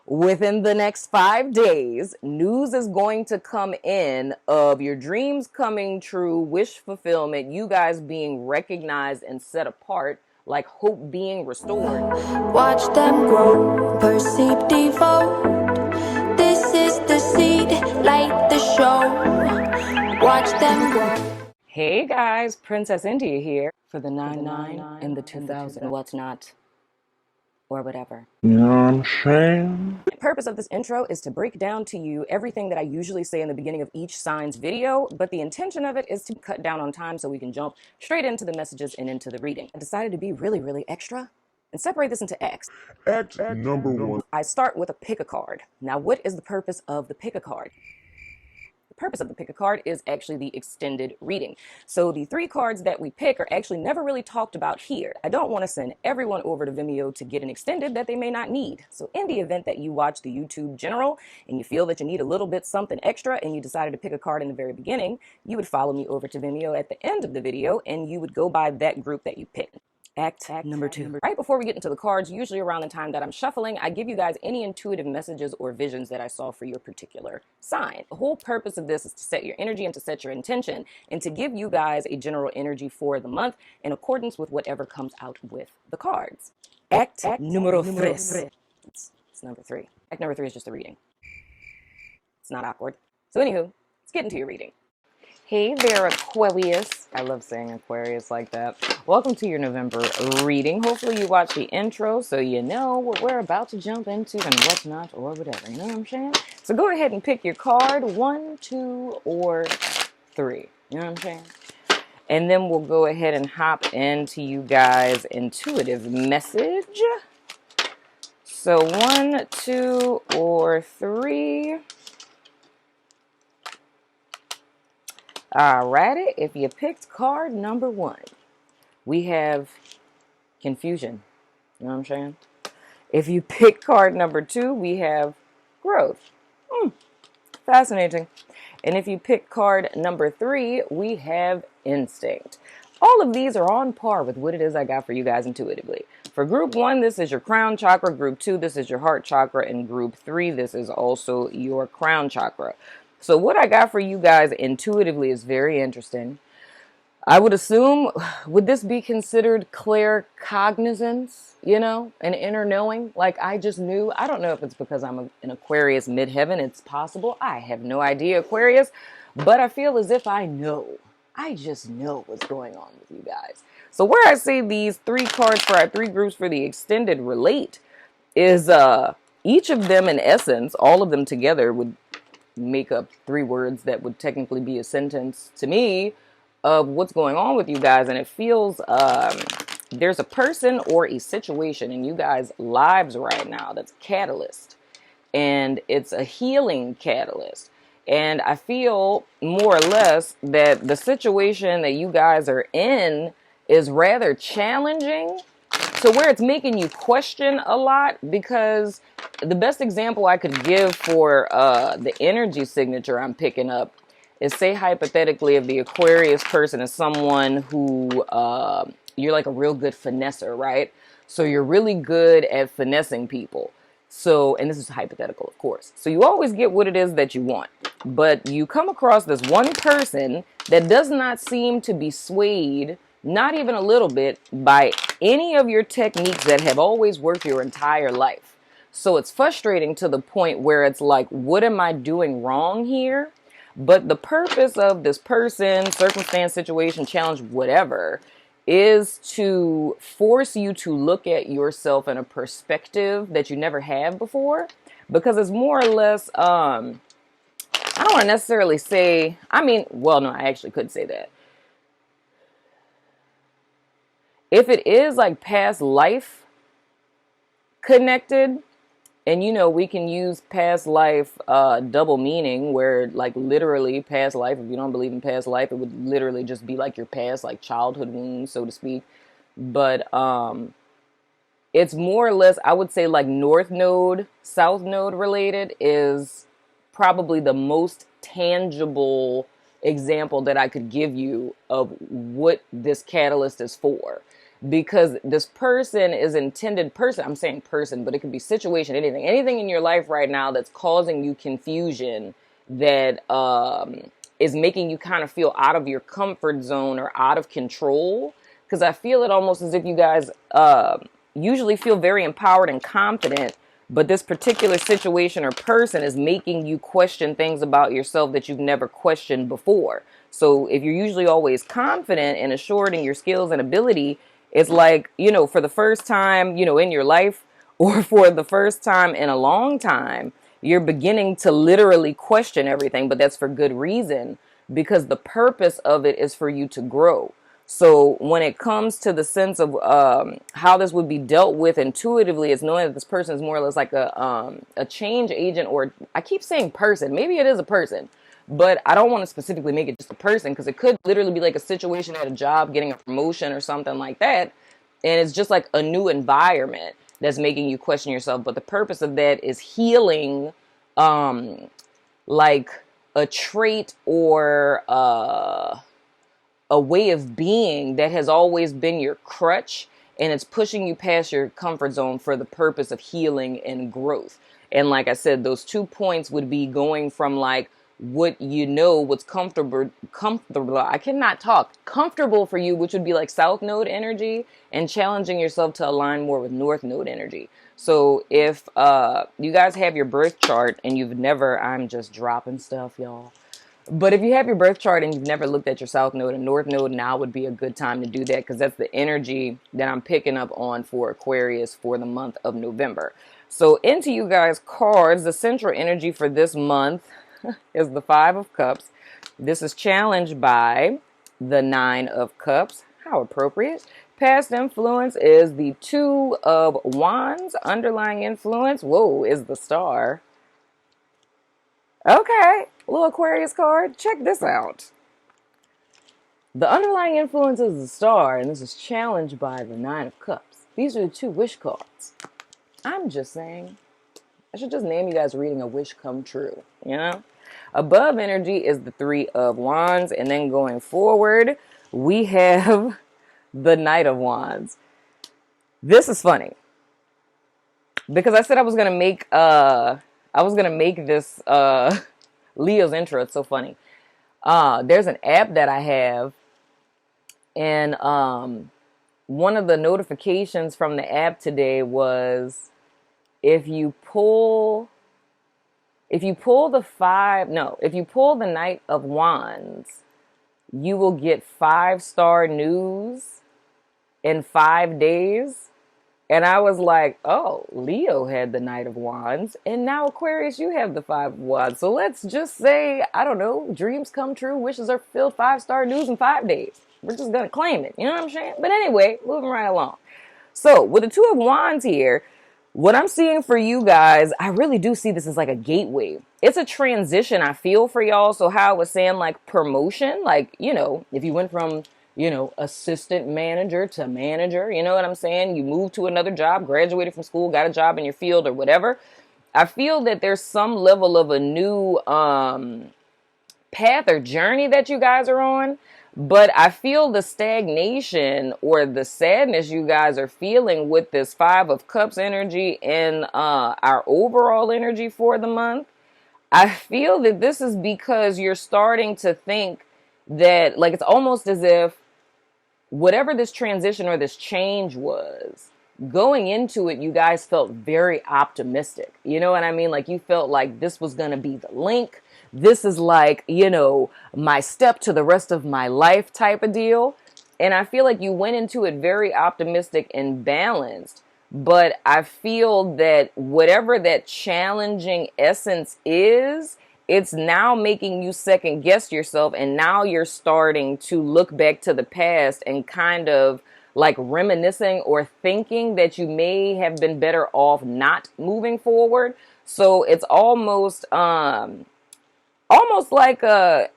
Within the next 5 days, news is going to come in of your dreams coming true, wish fulfillment, you guys being recognized and set apart, like hope being restored. Watch them grow, perceive, devote. This is the seed, light the show. Watch them grow. Hey guys, Princess India here for the 99 and the 2000 what's not, or whatever. You know what I'm saying? The purpose of this intro is to break down to you everything that I usually say in the beginning of each sign's video, but the intention of it is to cut down on time so we can jump straight into the messages and into the reading. I decided to be really extra and separate this into X. X number one. I start with a pick a card. Now, what is the purpose of the pick a card? Purpose of the pick a card is actually the extended reading. So the 3 cards that we pick are actually never really talked about here. I don't want to send everyone over to Vimeo to get an extended that they may not need. So in the event that you watch the YouTube general and you feel that you need a little bit something extra and you decided to pick a card in the very beginning, you would follow me over to Vimeo at the end of the video and you would go by that group that you picked. Act number 2. Right before we get into the cards, usually around the time that I'm shuffling, I give you guys any intuitive messages or visions that I saw for your particular sign. The whole purpose of this is to set your energy and to set your intention and to give you guys a general energy for the month in accordance with whatever comes out with the cards. Act numero 3. It's number 3. Act number 3 is just a reading. It's not awkward. So anywho, let's get into your reading. Hey there, Aquarius. I love saying Aquarius like that. Welcome to your November reading. Hopefully you watch the intro so you know what we're about to jump into and what's not or whatever. You know what I'm saying? So go ahead and pick your card, 1, 2, or 3. You know what I'm saying? And then we'll go ahead and hop into you guys' intuitive message. So 1, 2, or 3. Alrighty, if you picked card number 1, we have confusion. You know what I'm saying? If you pick card number 2, we have growth. Fascinating. And if you pick card number 3, we have instinct. All of these are on par with what it is I got for you guys intuitively. For group 1, this is your crown chakra. Group 2, this is your heart chakra. And group 3, this is also your crown chakra. So what I got for you guys intuitively is very interesting. I would assume, would this be considered claircognizance, you know, an inner knowing? Like I just knew. I don't know if it's because I'm an Aquarius midheaven. It's possible. I have no idea, Aquarius. But I feel as if I know. I just know what's going on with you guys. So where I say these 3 cards for our 3 groups for the extended relate is each of them in essence, all of them together would make up 3 words that would technically be a sentence to me of what's going on with you guys. And it feels there's a person or a situation in you guys' lives right now that's catalyst, and it's a healing catalyst. And I feel more or less that the situation that you guys are in is rather challenging, so where it's making you question a lot, because the best example I could give for the energy signature I'm picking up is, say hypothetically, if the Aquarius person is someone who you're like a real good finesser, right? So you're really good at finessing people. So, and this is hypothetical, of course. So you always get what it is that you want. But you come across this one person that does not seem to be swayed, not even a little bit, by any of your techniques that have always worked your entire life. So it's frustrating to the point where it's like, what am I doing wrong here? But the purpose of this person, circumstance, situation, challenge, whatever, is to force you to look at yourself in a perspective that you never have before. Because it's more or less, I don't want to necessarily say, well, no, I actually could say that. If it is like past life connected, and you know, we can use past life double meaning, where like literally past life, if you don't believe in past life, it would literally just be like your past, like childhood wounds, so to speak. But it's more or less, I would say, like north node, south node related is probably the most tangible example that I could give you of what this catalyst is for. because this person is intended person. I'm saying person, but it could be situation, anything in your life right now that's causing you confusion, that is making you kind of feel out of your comfort zone or out of control. Because I feel it almost as if you guys usually feel very empowered and confident, but this particular situation or person is making you question things about yourself that you've never questioned before. So if you're usually always confident and assured in your skills and ability, it's like, for the first time, in your life, or for the first time in a long time, you're beginning to literally question everything, but that's for good reason, because the purpose of it is for you to grow. So when it comes to the sense of how this would be dealt with intuitively, it's knowing that this person is more or less like a change agent, or I keep saying person. Maybe it is a person, but I don't want to specifically make it just a person, because it could literally be like a situation at a job, getting a promotion or something like that. And it's just like a new environment that's making you question yourself. But the purpose of that is healing, like a trait or a way of being that has always been your crutch, and it's pushing you past your comfort zone for the purpose of healing and growth. And like I said, those 2 points would be going from like what's comfortable, I cannot talk, comfortable for you, which would be like South Node energy, and challenging yourself to align more with North Node energy. So if you guys have your birth chart and you've never, I'm just dropping stuff, y'all. But if you have your birth chart and you've never looked at your South Node and North Node, now would be a good time to do that, because that's the energy that I'm picking up on for Aquarius for the month of November. So into you guys' cards, the central energy for this month is the 5 of Cups. This is challenged by the 9 of Cups. How appropriate. Past influence is the 2 of Wands. Underlying influence, whoa, is the Star. Okay, little Aquarius card. Check this out. The underlying influence is the Star, and this is challenged by the 9 of Cups. These are the 2 wish cards. I'm just saying, I should just name you guys reading a wish come true, Above energy is the 3 of Wands, and then going forward, we have the Knight of Wands. This is funny, because I said I was gonna make this Leo's intro. It's so funny. There's an app that I have, and one of the notifications from the app today was if you pull the Knight of Wands, you will get 5-star news in 5 days. And I was like, oh, Leo had the Knight of Wands, and now Aquarius, you have the 5 of Wands. So let's just say, I don't know, dreams come true, wishes are filled, 5-star news in 5 days. We're just going to claim it. You know what I'm saying? But anyway, moving right along. So with the 2 of Wands here, what I'm seeing for you guys, I really do see this as like a gateway. It's a transition, I feel, for y'all. So how I was saying, like promotion, like, if you went from assistant manager to manager, you know what I'm saying? You moved to another job, graduated from school, got a job in your field or whatever. I feel that there's some level of a new path or journey that you guys are on. But I feel the stagnation or the sadness you guys are feeling with this 5 of Cups energy and our overall energy for the month. I feel that this is because you're starting to think that, like, it's almost as if whatever this transition or this change was, going into it, you guys felt very optimistic. You know what I mean? Like, you felt like this was going to be the link. This is like, my step to the rest of my life type of deal. And I feel like you went into it very optimistic and balanced. But I feel that whatever that challenging essence is, it's now making you second guess yourself. And now you're starting to look back to the past and kind of like reminiscing or thinking that you may have been better off not moving forward. So it's almost like the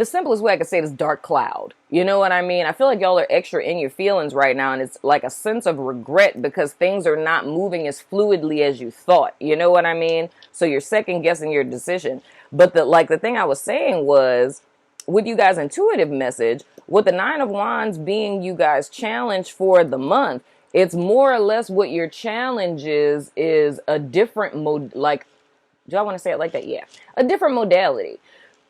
simplest way I could say it is dark cloud. You know what I mean? I feel like y'all are extra in your feelings right now, and it's like a sense of regret because things are not moving as fluidly as you thought. You know what I mean? So you're second guessing your decision. But the thing I was saying was, with you guys' intuitive message, with the Nine of Wands being you guys' challenge for the month, it's more or less what your challenge is a different mode. Like, do I want to say it like that? Yeah, a different modality.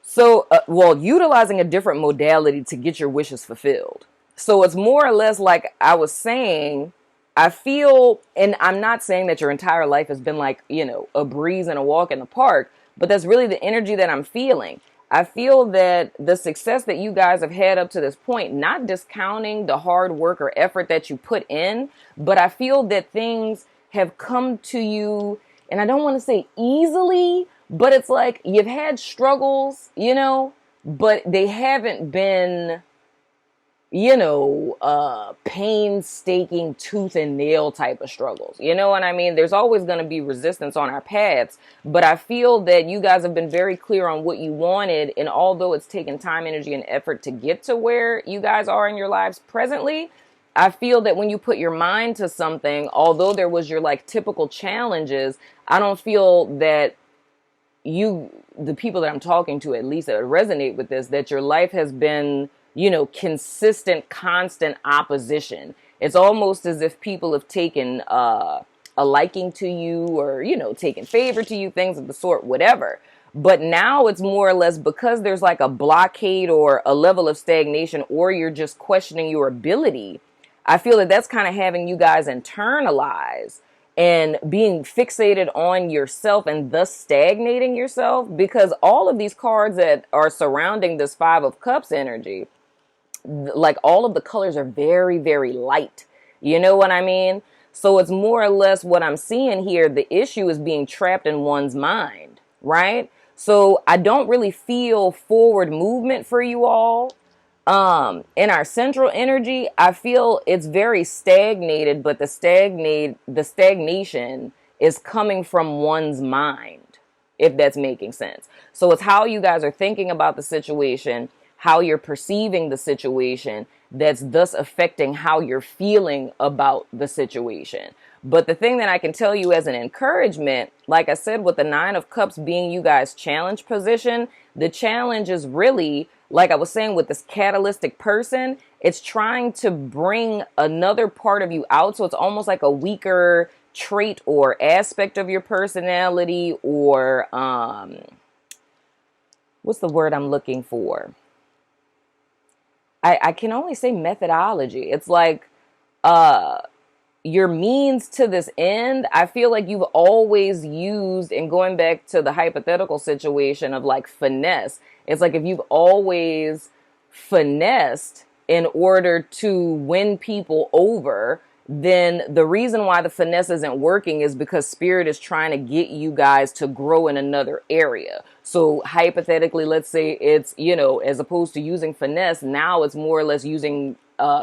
So, well, utilizing a different modality to get your wishes fulfilled. So it's more or less like I was saying, I feel, and I'm not saying that your entire life has been like, a breeze and a walk in the park, but that's really the energy that I'm feeling. I feel that the success that you guys have had up to this point, not discounting the hard work or effort that you put in, but I feel that things have come to you, and I don't want to say easily, but it's like you've had struggles, but they haven't been, painstaking tooth and nail type of struggles. You know what I mean? There's always going to be resistance on our paths, but I feel that you guys have been very clear on what you wanted. And although it's taken time, energy, and effort to get to where you guys are in your lives presently, I feel that when you put your mind to something, although there was your like typical challenges, I don't feel that the people that I'm talking to, at least that resonate with this, that your life has been, consistent, constant opposition. It's almost as if people have taken a liking to you or, taken favor to you, things of the sort, whatever. But now it's more or less because there's like a blockade or a level of stagnation, or you're just questioning your ability. I feel that that's kind of having you guys internalize and being fixated on yourself and thus stagnating yourself, because all of these cards that are surrounding this Five of Cups energy, like all of the colors are very, very light. You know what I mean? So it's more or less what I'm seeing here. The issue is being trapped in one's mind, right? So I don't really feel forward movement for you all. In our central energy, I feel it's very stagnated, but the stagnation is coming from one's mind, if that's making sense. So it's how you guys are thinking about the situation, how you're perceiving the situation, that's thus affecting how you're feeling about the situation. But the thing that I can tell you as an encouragement, like I said, with the Nine of Cups being you guys' challenge position, the challenge is really, like I was saying, with this catalytic person, it's trying to bring another part of you out. So it's almost like a weaker trait or aspect of your personality, or what's the word I'm looking for? I can only say methodology. It's like your means to this end. I feel like you've always used, and going back to the hypothetical situation of like finesse, it's like if you've always finessed in order to win people over, then the reason why the finesse isn't working is because spirit is trying to get you guys to grow in another area. So hypothetically, let's say it's, as opposed to using finesse, now it's more or less using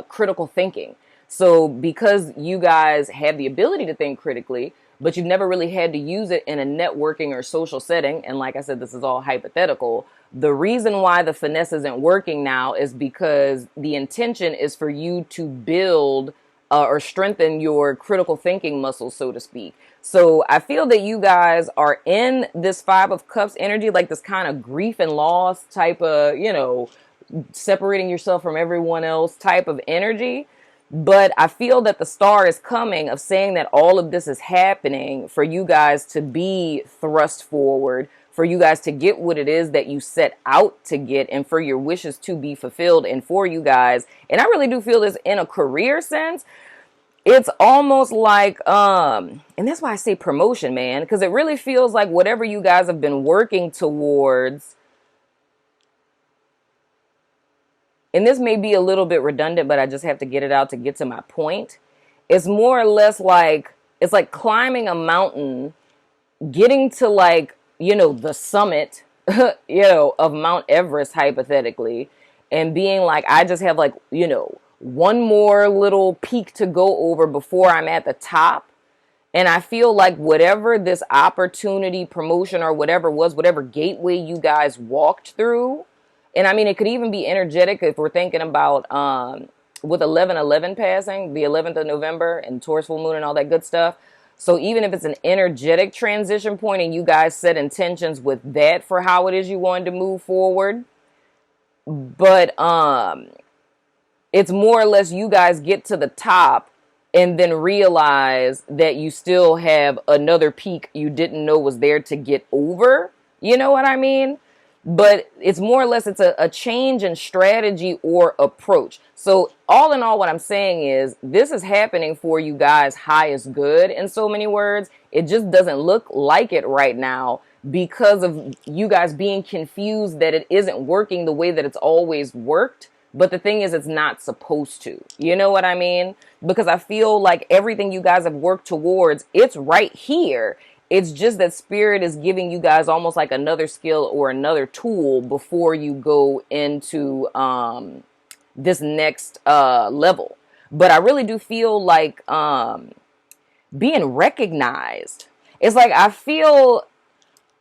critical thinking. So because you guys have the ability to think critically, but you've never really had to use it in a networking or social setting, and like I said, this is all hypothetical, the reason why the finesse isn't working now is because the intention is for you to build or strengthen your critical thinking muscles, so to speak. So I feel that you guys are in this Five of Cups energy, like this kind of grief and loss type of, separating yourself from everyone else type of energy. But I feel that the star is coming of saying that all of this is happening for you guys to be thrust forward, for you guys to get what it is that you set out to get, and for your wishes to be fulfilled. And for you guys, and I really do feel this in a career sense, it's almost like, and that's why I say promotion, man, because it really feels like whatever you guys have been working towards, and this may be a little bit redundant, but I just have to get it out to get to my point. It's more or less like, it's like climbing a mountain, getting to like, the summit, of Mount Everest, hypothetically, and being like, I just have like, one more little peak to go over before I'm at the top. And I feel like whatever this opportunity, promotion, or whatever was, whatever gateway you guys walked through, and I mean, it could even be energetic if we're thinking about with 11/11 passing, the 11th of November, and Taurus full moon and all that good stuff. So even if it's an energetic transition point and you guys set intentions with that for how it is you wanted to move forward, But it's more or less you guys get to the top and then realize that you still have another peak you didn't know was there to get over. You know what I mean? But it's more or less it's a change in strategy or approach. So all in all, what I'm saying is this is happening for you guys highest good in so many words. It just doesn't look like it right now because of you guys being confused that it isn't working the way that it's always worked. But the thing is, it's not supposed to. You know what I mean? Because I feel like everything you guys have worked towards, it's right here. It's just that spirit is giving you guys almost like another skill or another tool before you go into this next level. But I really do feel like being recognized. It's like I feel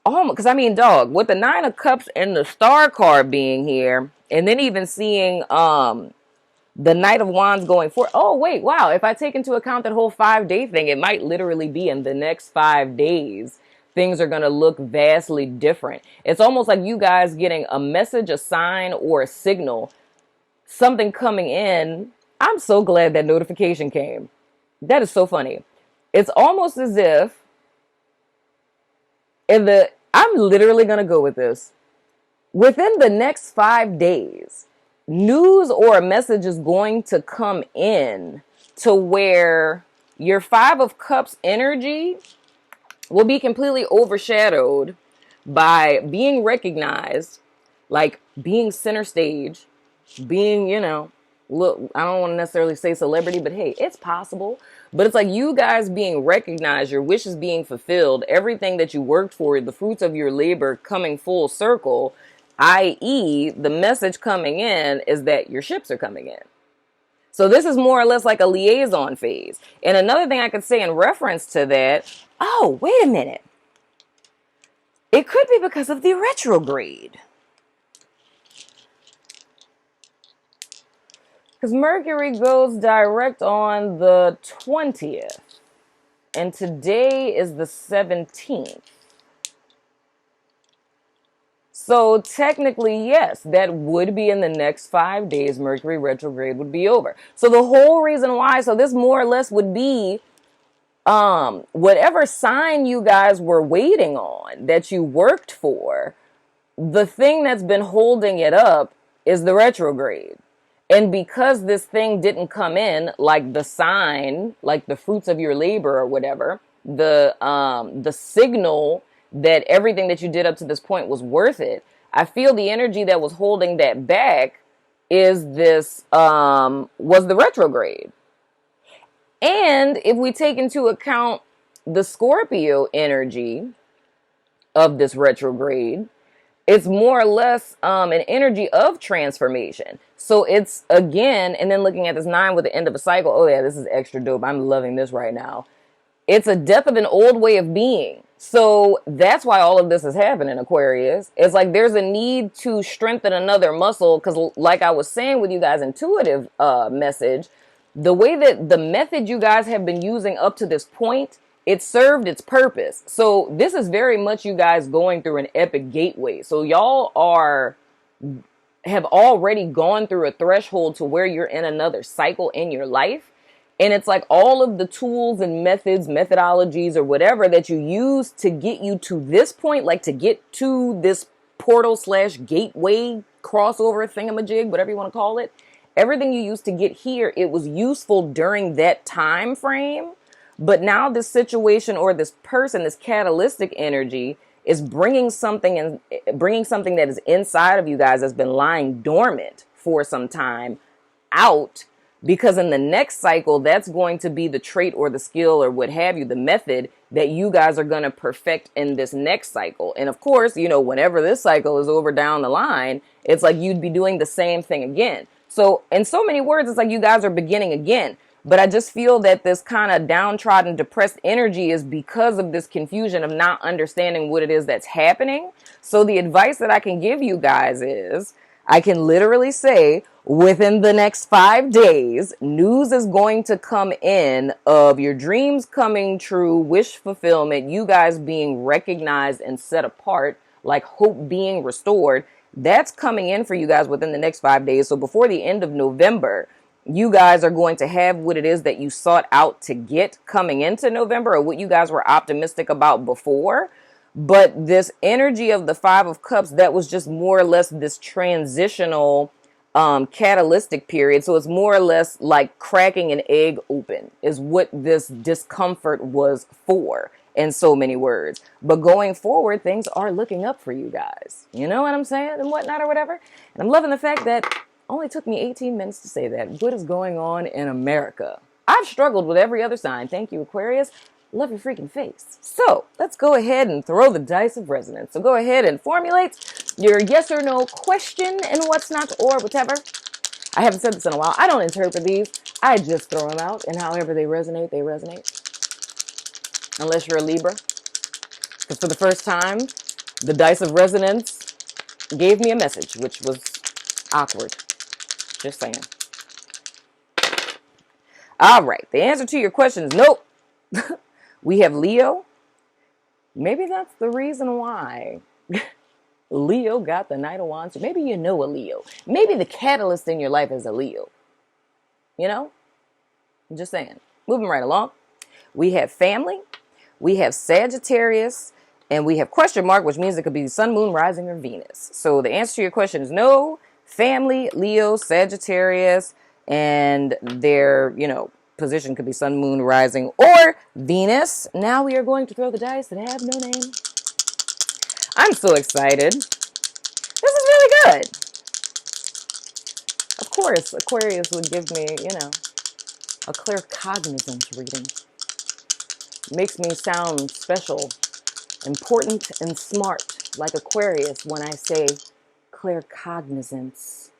almost, because I mean, dog, with the Nine of Cups and the Star card being here, and then even seeing the Knight of Wands going forward. Oh, wait, wow. If I take into account that whole 5-day thing, it might literally be in the next 5 days. Things are going to look vastly different. It's almost like you guys getting a message, a sign, or a signal. Something coming in. I'm so glad that notification came. That is so funny. It's almost as if I'm literally going to go with this. Within the next 5 days, news or a message is going to come in to where your 5 of Cups energy will be completely overshadowed by being recognized, like being center stage, being, look, I don't want to necessarily say celebrity, but hey, it's possible. But it's like you guys being recognized, your wishes being fulfilled, everything that you worked for, the fruits of your labor coming full circle, i.e. the message coming in is that your ships are coming in. So this is more or less like a liaison phase. And another thing I could say in reference to that, oh, wait a minute. It could be because of the retrograde. Because Mercury goes direct on the 20th. And today is the 17th. So technically, yes, that would be in the next 5 days. Mercury retrograde would be over. So the whole reason why, so this more or less would be whatever sign you guys were waiting on that you worked for, the thing that's been holding it up is the retrograde. And because this thing didn't come in, like the sign, like the fruits of your labor or whatever, the signal that everything that you did up to this point was worth it, I feel the energy that was holding that back is this, was the retrograde. And if we take into account the Scorpio energy of this retrograde, it's more or less an energy of transformation. So it's, again, and then looking at this 9 with the end of a cycle. Oh, yeah, this is extra dope. I'm loving this right now. It's a death of an old way of being. So that's why all of this is happening, Aquarius. It's like there's a need to strengthen another muscle because, like I was saying with you guys' intuitive message, the way that the method you guys have been using up to this point, it served its purpose. So this is very much you guys going through an epic gateway. So y'all have already gone through a threshold to where you're in another cycle in your life. And it's like all of the tools and methods, methodologies, or whatever that you use to get you to this point, like to get to this portal / gateway crossover thingamajig, whatever you want to call it. Everything you used to get here, it was useful during that time frame. But now this situation or this person, this catalytic energy is bringing something that is inside of you guys that's been lying dormant for some time out. Because in the next cycle, that's going to be the trait or the skill or what have you, the method that you guys are going to perfect in this next cycle. And of course, whenever this cycle is over down the line, it's like you'd be doing the same thing again. So in so many words, it's like you guys are beginning again. But I just feel that this kind of downtrodden, depressed energy is because of this confusion of not understanding what it is that's happening. So the advice that I can give you guys is, I can literally say within the next 5 days, news is going to come in of your dreams coming true, wish fulfillment, you guys being recognized and set apart, like hope being restored. That's coming in for you guys within the next 5 days. So before the end of November, you guys are going to have what it is that you sought out to get coming into November, or what you guys were optimistic about before. But this energy of the Five of Cups, that was just more or less this transitional catalytic period. So it's more or less like cracking an egg open is what this discomfort was for, in so many words. But going forward, things are looking up for you guys. You know what I'm saying? And whatnot or whatever. And I'm loving the fact that only took me 18 minutes to say that. What is going on in America? I've struggled with every other sign. Thank you, Aquarius. Love your freaking face. So let's go ahead and throw the dice of resonance. So go ahead and formulate your yes or no question and what's not or whatever. I haven't said this in a while. I don't interpret these. I just throw them out, and however they resonate, they resonate. Unless you're a Libra. Because for the first time, the dice of resonance gave me a message, which was awkward. Just saying. All right. The answer to your question is nope. We have Leo. Maybe that's the reason why Leo got the Knight of Wands. Maybe you know a Leo. Maybe the catalyst in your life is a Leo. You know? I'm just saying. Moving right along. We have family. We have Sagittarius. And we have question mark, which means it could be Sun, Moon, Rising, or Venus. So the answer to your question is no. Family, Leo, Sagittarius, and their, position could be Sun, Moon, Rising, or Venus. Now we are going to throw the dice that have no name. I'm so excited. This is really good. Of course, Aquarius would give me, a clear cognizance reading. Makes me sound special, important, and smart, like Aquarius when I say clear cognizance.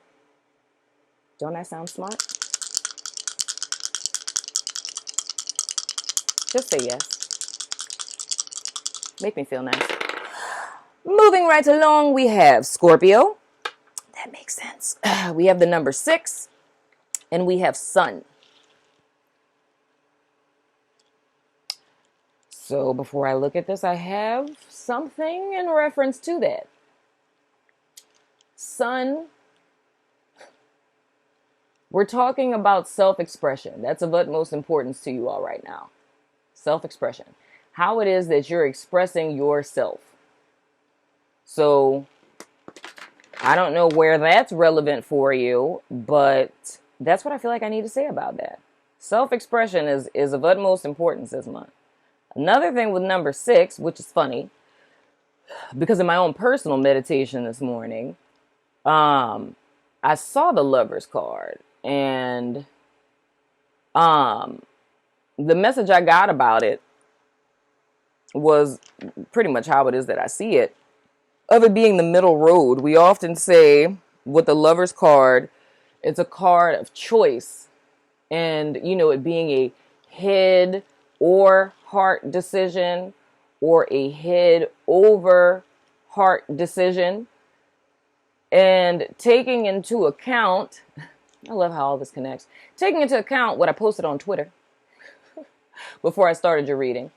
Don't I sound smart? Just say yes. Make me feel nice. Moving right along, we have Scorpio. That makes sense. We have the number 6, and we have Sun. So before I look at this, I have something in reference to that. Sun. We're talking about self-expression. That's of utmost importance to you all right now. Self-expression. How it is that you're expressing yourself. So, I don't know where that's relevant for you, but that's what I feel like I need to say about that. Self-expression is of utmost importance this month. Another thing with number 6, which is funny, because in my own personal meditation this morning, I saw the Lover's card, and the message I got about it was pretty much how it is that I see it, of it being the middle road. We often say with the Lover's card, it's a card of choice, and it being a head or heart decision, or a head over heart decision, and taking into account, I love how all this connects, taking into account what I posted on Twitter before I started your reading.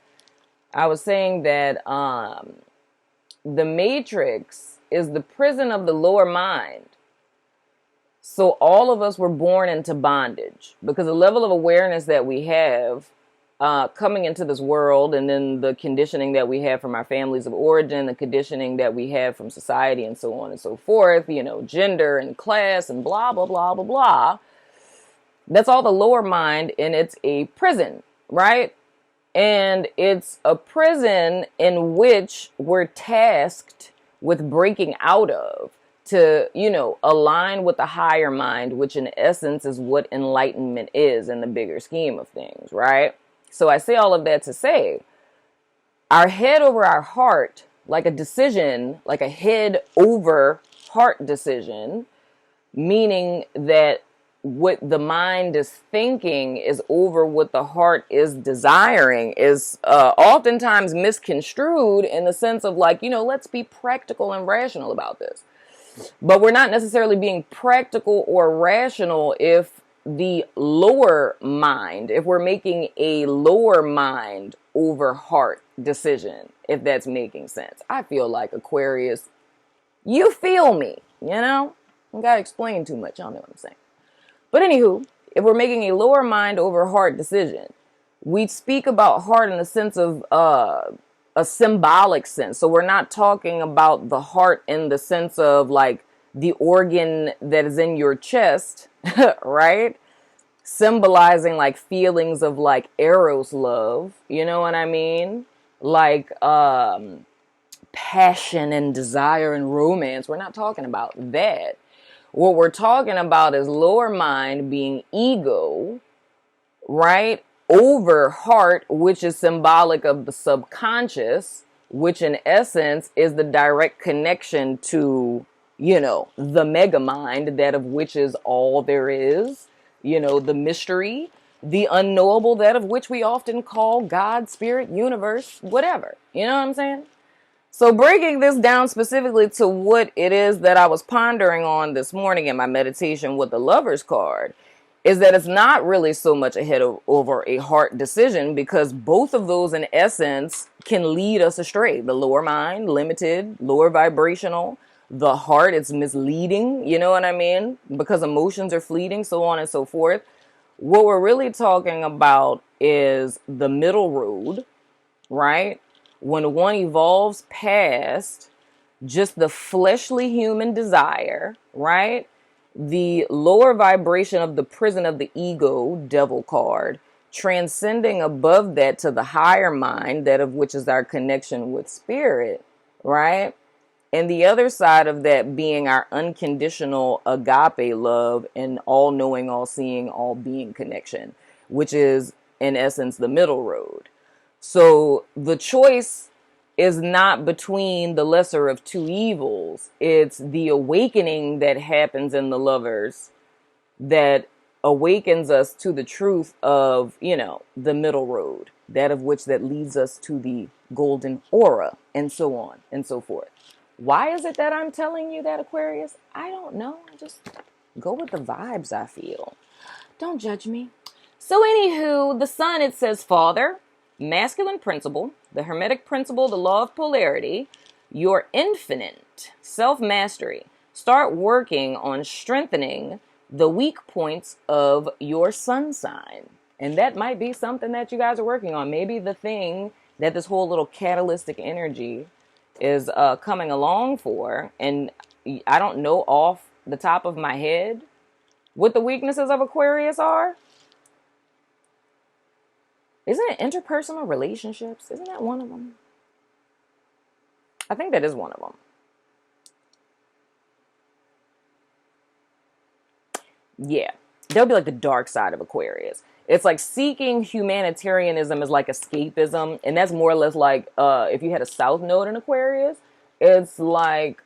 I was saying that the Matrix is the prison of the lower mind. So all of us were born into bondage because the level of awareness that we have coming into this world, and then the conditioning that we have from our families of origin, the conditioning that we have from society, and so on and so forth, gender and class and blah, blah, blah, blah, blah. That's all the lower mind, and it's a prison, right? And it's a prison in which we're tasked with breaking out of to, align with the higher mind, which in essence is what enlightenment is in the bigger scheme of things, right? So I say all of that to say, our head over our heart, like a decision, like a head over heart decision, meaning that what the mind is thinking is over what the heart is desiring, is oftentimes misconstrued in the sense of let's be practical and rational about this. But we're not necessarily being practical or rational if the lower mind, if we're making a lower mind over heart decision, if that's making sense. I feel like Aquarius You feel me, you know? I gotta explain too much, y'all know what I'm saying. But anywho, if we're making a lower mind over heart decision, we speak about heart in the sense of a symbolic sense. So we're not talking about the heart in the sense of like the organ that is in your chest, right? Symbolizing like feelings of like eros love, you know what I mean? Like passion and desire and romance. We're not talking about that. What we're talking about is lower mind being ego, right? Over heart, which is symbolic of the subconscious, which in essence is the direct connection to, you know, the mega mind, that of which is all there is, you know, the mystery, the unknowable, that of which we often call God, spirit, universe, whatever. You know what I'm saying? So breaking this down specifically to what it is that I was pondering on this morning in my meditation with the Lover's card is that it's not really so much a head over a heart decision, because both of those in essence can lead us astray. The lower mind, limited, lower vibrational. The heart, it's misleading, you know what I mean? Because emotions are fleeting, so on and so forth. What we're really talking about is the middle road, right? When one evolves past just the fleshly human desire, right? The lower vibration of the prison of the ego, devil card, transcending above that to the higher mind, that of which is our connection with spirit, right? And the other side of that being our unconditional agape love and all-knowing, all-seeing, all-being connection, which is in essence the middle road. So the choice is not between the lesser of two evils. It's the awakening that happens in the Lovers that awakens us to the truth of, you know, the middle road, that of which that leads us to the golden aura, and so on and so forth. Why is it that I'm telling you that, Aquarius? I don't know. I just go with the vibes I feel. Don't judge me. So anywho, the sun, it says father, masculine principle, the hermetic principle, the law of polarity, your infinite self-mastery. Start working on strengthening the weak points of your sun sign. And that might be something that you guys are working on. Maybe the thing that this whole little catalytic energy is coming along for. And I don't know off the top of my head what the weaknesses of Aquarius are. Isn't it interpersonal relationships? Isn't that one of them? I think that is one of them. Yeah. That'll be like the dark side of Aquarius. It's like seeking humanitarianism is like escapism. And that's more or less like if you had a south node in Aquarius, it's like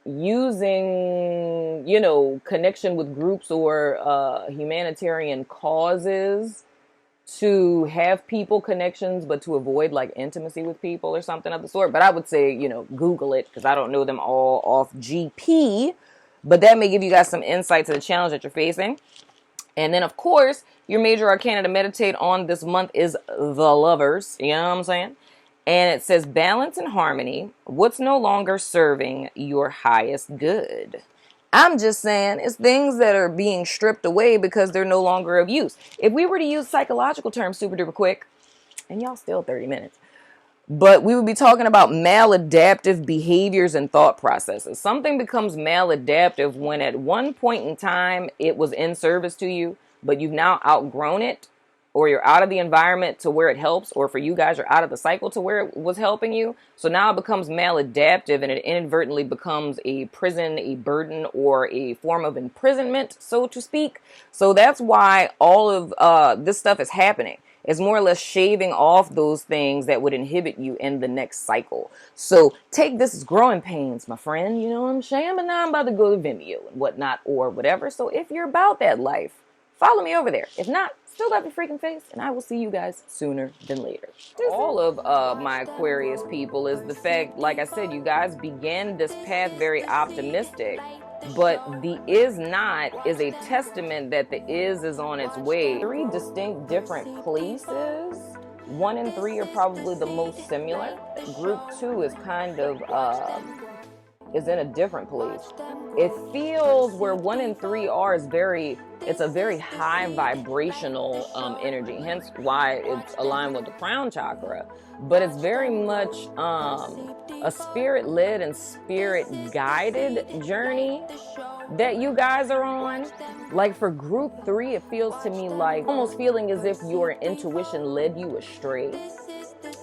using, you know, connection with groups or humanitarian causes to have people connections, but to avoid like intimacy with people or something of the sort. But I would say, you know, Google it, because I don't know them all off GP, but that may give you guys some insight to the challenge that you're facing. And then of course, your major arcana to meditate on this month is the Lovers, you know what I'm saying? And it says balance and harmony, what's no longer serving your highest good. I'm just saying it's things that are being stripped away because they're no longer of use. If we were to use psychological terms super duper quick, and y'all still 30 minutes, but we would be talking about maladaptive behaviors and thought processes. Something becomes maladaptive when at one point in time it was in service to you, but you've now outgrown it, or you're out of the environment to where it helps, or for you guys, you're out of the cycle to where it was helping you. So now it becomes maladaptive and it inadvertently becomes a prison, a burden, or a form of imprisonment, so to speak. So that's why all of this stuff is happening. It's more or less shaving off those things that would inhibit you in the next cycle. So take this as growing pains, my friend. You know what I'm saying? But now I'm about to go to Vimeo and whatnot or whatever. So if you're about that life, follow me over there. If not, still love your freaking face, and I will see you guys sooner than later. All of my Aquarius people is the fact, like I said, you guys began this path very optimistic, but the is not is a testament that the is on its way. 3 distinct different places. 1 and 3 are probably the most similar. Group 2 is kind of is in a different place. It feels where 1 and 3 are is it's a very high vibrational energy, hence why it's aligned with the crown chakra. But it's very much a spirit-led and spirit-guided journey that you guys are on. Like for group 3, it feels to me like almost feeling as if your intuition led you astray.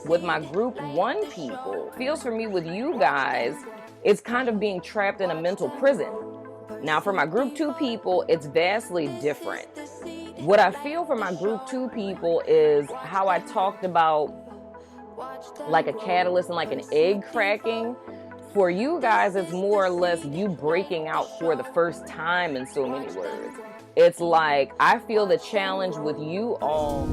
With my group 1 people, feels for me with you guys, it's kind of being trapped in a mental prison. Now for my group 2 people, it's vastly different. What I feel for my group 2 people is how I talked about like a catalyst and like an egg cracking. For you guys, it's more or less you breaking out for the first time in so many words. It's like, I feel the challenge with you all